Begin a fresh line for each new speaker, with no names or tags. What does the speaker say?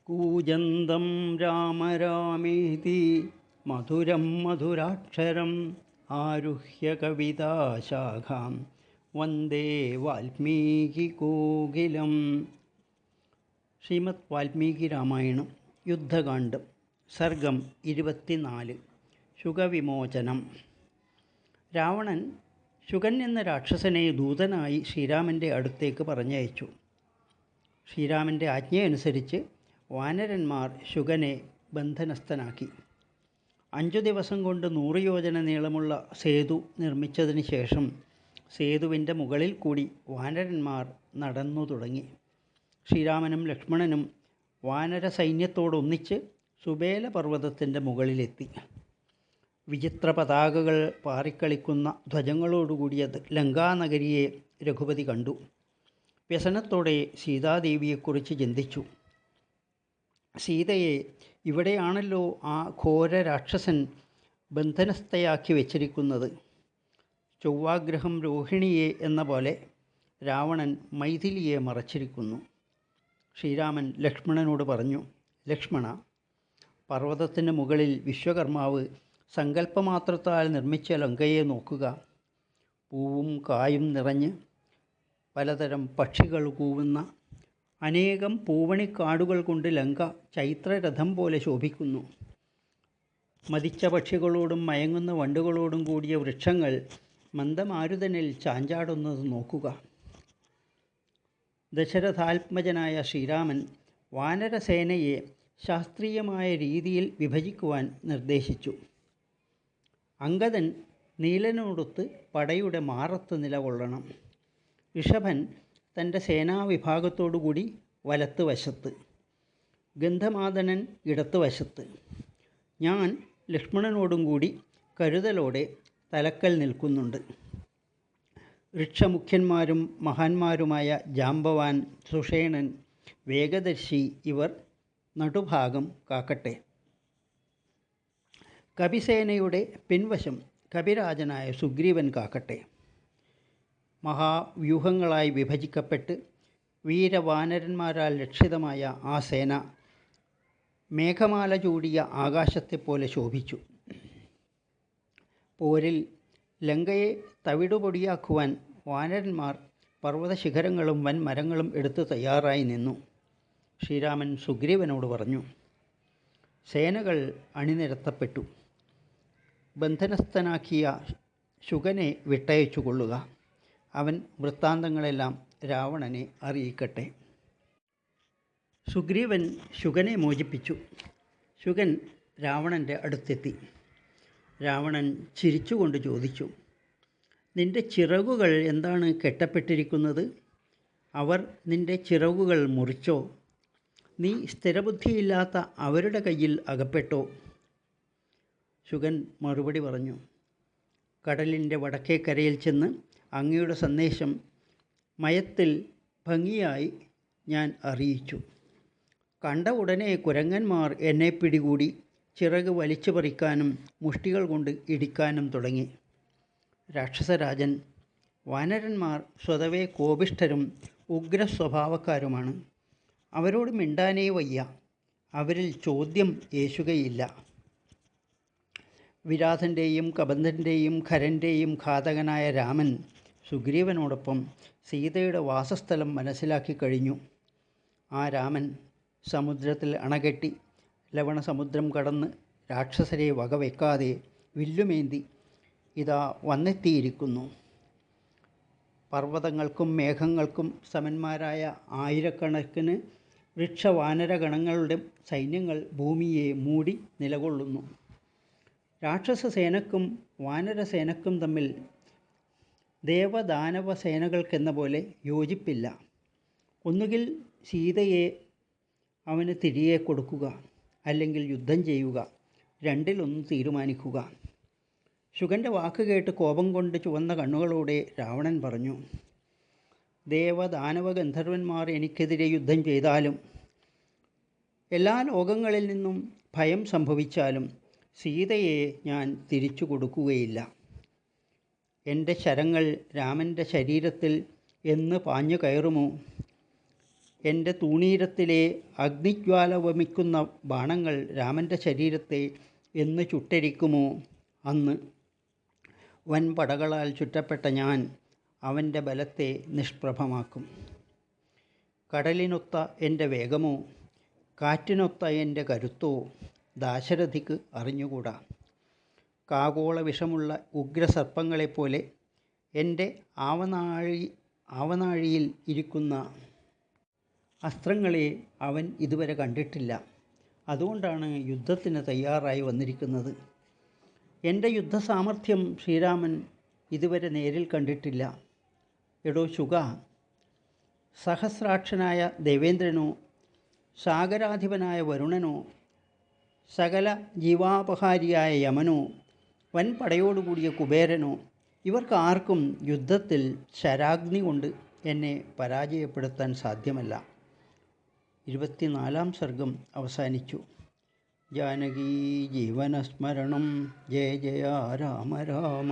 കൂജന്തം രാമ രാമേതി മധുരം മധുരാക്ഷരം ആരുഹ്യ കവിതാശാഖാം വന്ദേ വാൽമീകികോകിലം. ശ്രീമദ് വാൽമീകി രാമായണം യുദ്ധകാണ്ഡം സർഗം 24. ശുകവിമോചനം. രാവണൻ ശുകൻ എന്ന രാക്ഷസനെ ദൂതനായി ശ്രീരാമൻ്റെ അടുത്തേക്ക് പറഞ്ഞയച്ചു. ശ്രീരാമൻ്റെ ആജ്ഞയനുസരിച്ച് വാനരന്മാർ ശുകനെ ബന്ധനസ്ഥനാക്കി. 5 ദിവസം കൊണ്ട് 100 യോജന നീളമുള്ള സേതു നിർമ്മിച്ചതിന് ശേഷം സേതുവിൻ്റെ മുകളിൽ കൂടി വാനരന്മാർ നടന്നു തുടങ്ങി. ശ്രീരാമനും ലക്ഷ്മണനും വാനര സൈന്യത്തോടൊന്നിച്ച് സുബേല പർവ്വതത്തിൻ്റെ മുകളിലെത്തി. വിചിത്ര പതാകകൾ പാറിക്കളിക്കുന്ന ധ്വജങ്ങളോടുകൂടിയ ലങ്കാനഗരിയെ രഘുപതി കണ്ടു. വ്യസനത്തോടെ സീതാദേവിയെക്കുറിച്ച് ചിന്തിച്ചു. സീതയെ ഇവിടെയാണല്ലോ ആ ഘോര രാക്ഷസൻ ബന്ധനസ്ഥയാക്കി വച്ചിരിക്കുന്നത്. ചൊവ്വാഗ്രഹം രോഹിണിയെ എന്ന പോലെ രാവണൻ മൈഥിലിയെ മറച്ചിരിക്കുന്നു. ശ്രീരാമൻ ലക്ഷ്മണനോട് പറഞ്ഞു, ലക്ഷ്മണ, പർവ്വതത്തിന് മുകളിൽ വിശ്വകർമാവ് സങ്കല്പമാത്രത്താൽ നിർമ്മിച്ച ലങ്കയെ നോക്കുക. പൂവും കായും നിറഞ്ഞ് പലതരം പക്ഷികൾ കൂവുന്ന അനേകം പൂവണിക്കാടുകൾ കൊണ്ട് ലങ്ക ചൈത്രരഥം പോലെ ശോഭിക്കുന്നു. മതിച്ച പക്ഷികളോടും മയങ്ങുന്ന വണ്ടുകളോടും കൂടിയ വൃക്ഷങ്ങൾ മന്ദമാരുതനിൽ ചാഞ്ചാടുന്നത് നോക്കുക. ദശരഥാത്മജനായ ശ്രീരാമൻ വാനരസേനയെ ശാസ്ത്രീയമായ രീതിയിൽ വിഭജിക്കുവാൻ നിർദ്ദേശിച്ചു. അംഗദൻ നീലനോടൊത്ത് പടയുടെ മാറത്ത് നിലകൊള്ളണം. ഋഷഭൻ തൻ്റെ സേനാവിഭാഗത്തോടുകൂടി വലത്ത് വശത്ത്, ഗന്ധമാദനൻ ഇടത്ത് വശത്ത്, ഞാൻ ലക്ഷ്മണനോടും കൂടി കരുതലോടെ തലക്കൽ നിൽക്കുന്നുണ്ട്. ഋക്ഷമുഖ്യന്മാരും മഹാന്മാരുമായ ജാംബവാൻ, സുഷേണൻ, വേഗദർശി ഇവർ നടുഭാഗം കാക്കട്ടെ. കപിസേനയുടെ പിൻവശം കപിരാജനായ സുഗ്രീവൻ കാക്കട്ടെ. മഹാവ്യൂഹങ്ങളായി വിഭജിക്കപ്പെട്ട് വീരവാനരന്മാരാൽ രക്ഷിതമായ ആ സേന മേഘമാല ചൂടിയ ആകാശത്തെപ്പോലെ ശോഭിച്ചു. പോരിൽ ലങ്കയെ തവിടുപൊടിയാക്കുവാൻ വാനരന്മാർ പർവ്വതശിഖരങ്ങളും വൻമരങ്ങളും എടുത്ത് തയ്യാറായി നിന്നു. ശ്രീരാമൻ സുഗ്രീവനോട് പറഞ്ഞു, സേനകൾ അണിനിരത്തപ്പെട്ടു. ബന്ധനസ്ഥനാക്കിയ ശുകനെ വിട്ടയച്ചു കൊള്ളുക. അവൻ വൃത്താന്തങ്ങളെല്ലാം രാവണനെ അറിയിക്കട്ടെ. സുഗ്രീവൻ ശുകനെ മോചിപ്പിച്ചു. ശുകൻ രാവണൻ്റെ അടുത്തെത്തി. രാവണൻ ചിരിച്ചുകൊണ്ട് ചോദിച്ചു, നിൻ്റെ ചിറകുകൾ എന്താണ് കെട്ടപ്പെട്ടിരിക്കുന്നത്? അവർ നിൻ്റെ ചിറകുകൾ മുറിച്ചോ? നീ സ്ഥിരബുദ്ധിയില്ലാത്ത അവരുടെ കയ്യിൽ അകപ്പെട്ടോ? ശുകൻ മറുപടി പറഞ്ഞു, കടലിൻ്റെ വടക്കേ കരയിൽ ചെന്ന് അങ്ങയുടെ സന്ദേശം മയത്തിൽ ഭംഗിയായി ഞാൻ അറിയിച്ചു. കണ്ട ഉടനെ കുരങ്ങന്മാർ എന്നെ പിടികൂടി ചിറക് വലിച്ചു പറിക്കാനും മുഷ്ടികൾ കൊണ്ട് ഇടിക്കാനും തുടങ്ങി. രാക്ഷസരാജൻ, വാനരന്മാർ സ്വതവേ കോപിഷ്ഠരും ഉഗ്രസ്വഭാവക്കാരുമാണ്. അവരോട് മിണ്ടാനേ വയ്യ. അവരിൽ ചോദ്യം യേശുകയില്ല. വിരാധൻ്റെയും കബന്ധൻ്റെയും ഖരൻ്റെയും ഘാതകനായ രാമൻ സുഗ്രീവനോടൊപ്പം സീതയുടെ വാസസ്ഥലം മനസ്സിലാക്കി കഴിഞ്ഞു. ആ രാമൻ സമുദ്രത്തിൽ അണകെട്ടി ലവണസമുദ്രം കടന്ന് രാക്ഷസരെ വകവെക്കാതെ വില്ലുമേന്തി ഇതാ വന്നെത്തിയിരിക്കുന്നു. പർവ്വതങ്ങൾക്കും മേഘങ്ങൾക്കും സമന്മാരായ ആയിരക്കണക്കിന് വൃക്ഷവാനരഗണങ്ങളുടെ സൈന്യങ്ങൾ ഭൂമിയെ മൂടി നിലകൊള്ളുന്നു. രാക്ഷസസേനക്കും വാനരസേനക്കും തമ്മിൽ ദേവദാനവ സേനകൾക്കെന്ന പോലെ യോജിപ്പില്ല. ഒന്നുകിൽ സീതയെ അവന് തിരികെ കൊടുക്കുക, അല്ലെങ്കിൽ യുദ്ധം ചെയ്യുക. രണ്ടിലൊന്ന് തീരുമാനിക്കുക. ശുകൻ്റെ വാക്ക് കേട്ട് കോപം കൊണ്ട് ചുവന്ന കണ്ണുകളോടെ രാവണൻ പറഞ്ഞു, ദേവദാനവ ഗന്ധർവന്മാർ എനിക്കെതിരെ യുദ്ധം ചെയ്താലും എല്ലാ ലോകങ്ങളിൽ നിന്നും ഭയം സംഭവിച്ചാലും സീതയെ ഞാൻ തിരിച്ചു കൊടുക്കുകയില്ല. എൻ്റെ ശരങ്ങൾ രാമൻ്റെ ശരീരത്തിൽ എന്ന് പാഞ്ഞു കയറുമോ എൻ്റെ തൂണീരത്തിലെ അഗ്നിജ്വാല വമിക്കുന്ന ബാണങ്ങൾ രാമൻ്റെ ശരീരത്തെ എന്ന് ചുട്ടരിക്കുമോ അന്ന് വൻപടകളാൽ ചുറ്റപ്പെട്ട ഞാൻ അവൻ്റെ ബലത്തെ നിഷ്പ്രഭമാക്കും. കടലിനൊത്ത എൻ്റെ വേഗമോ കാറ്റിനൊത്ത എൻ്റെ കരുത്തോ ദാശരഥിക്ക് അറിഞ്ഞുകൂടാ. കാകോള വിഷമുള്ള ഉഗ്രസർപ്പങ്ങളെപ്പോലെ എൻ്റെ ആവനാഴിയിൽ ഇരിക്കുന്ന അസ്ത്രങ്ങളെ അവൻ ഇതുവരെ കണ്ടിട്ടില്ല. അതുകൊണ്ടാണ് യുദ്ധത്തിന് തയ്യാറായി വന്നിരിക്കുന്നത്. എൻ്റെ യുദ്ധസാമർഥ്യം ശ്രീരാമൻ ഇതുവരെ നേരിൽ കണ്ടിട്ടില്ല. എടോ ശുക, സഹസ്രാക്ഷനായ ദേവേന്ദ്രനോ സാഗരാധിപനായ വരുണനോ സകല ജീവാപഹാരിയായ യമനോ വൻപടയോടുകൂടിയ കുബേരനോ ഇവർക്കാർക്കും യുദ്ധത്തിൽ ശരാഗ്നി കൊണ്ട് എന്നെ പരാജയപ്പെടുത്താൻ സാധ്യമല്ല. 24-ാം സർഗം അവസാനിച്ചു. ജാനകീ ജീവനസ്മരണം. ജയ ജയ രാമ രാമ.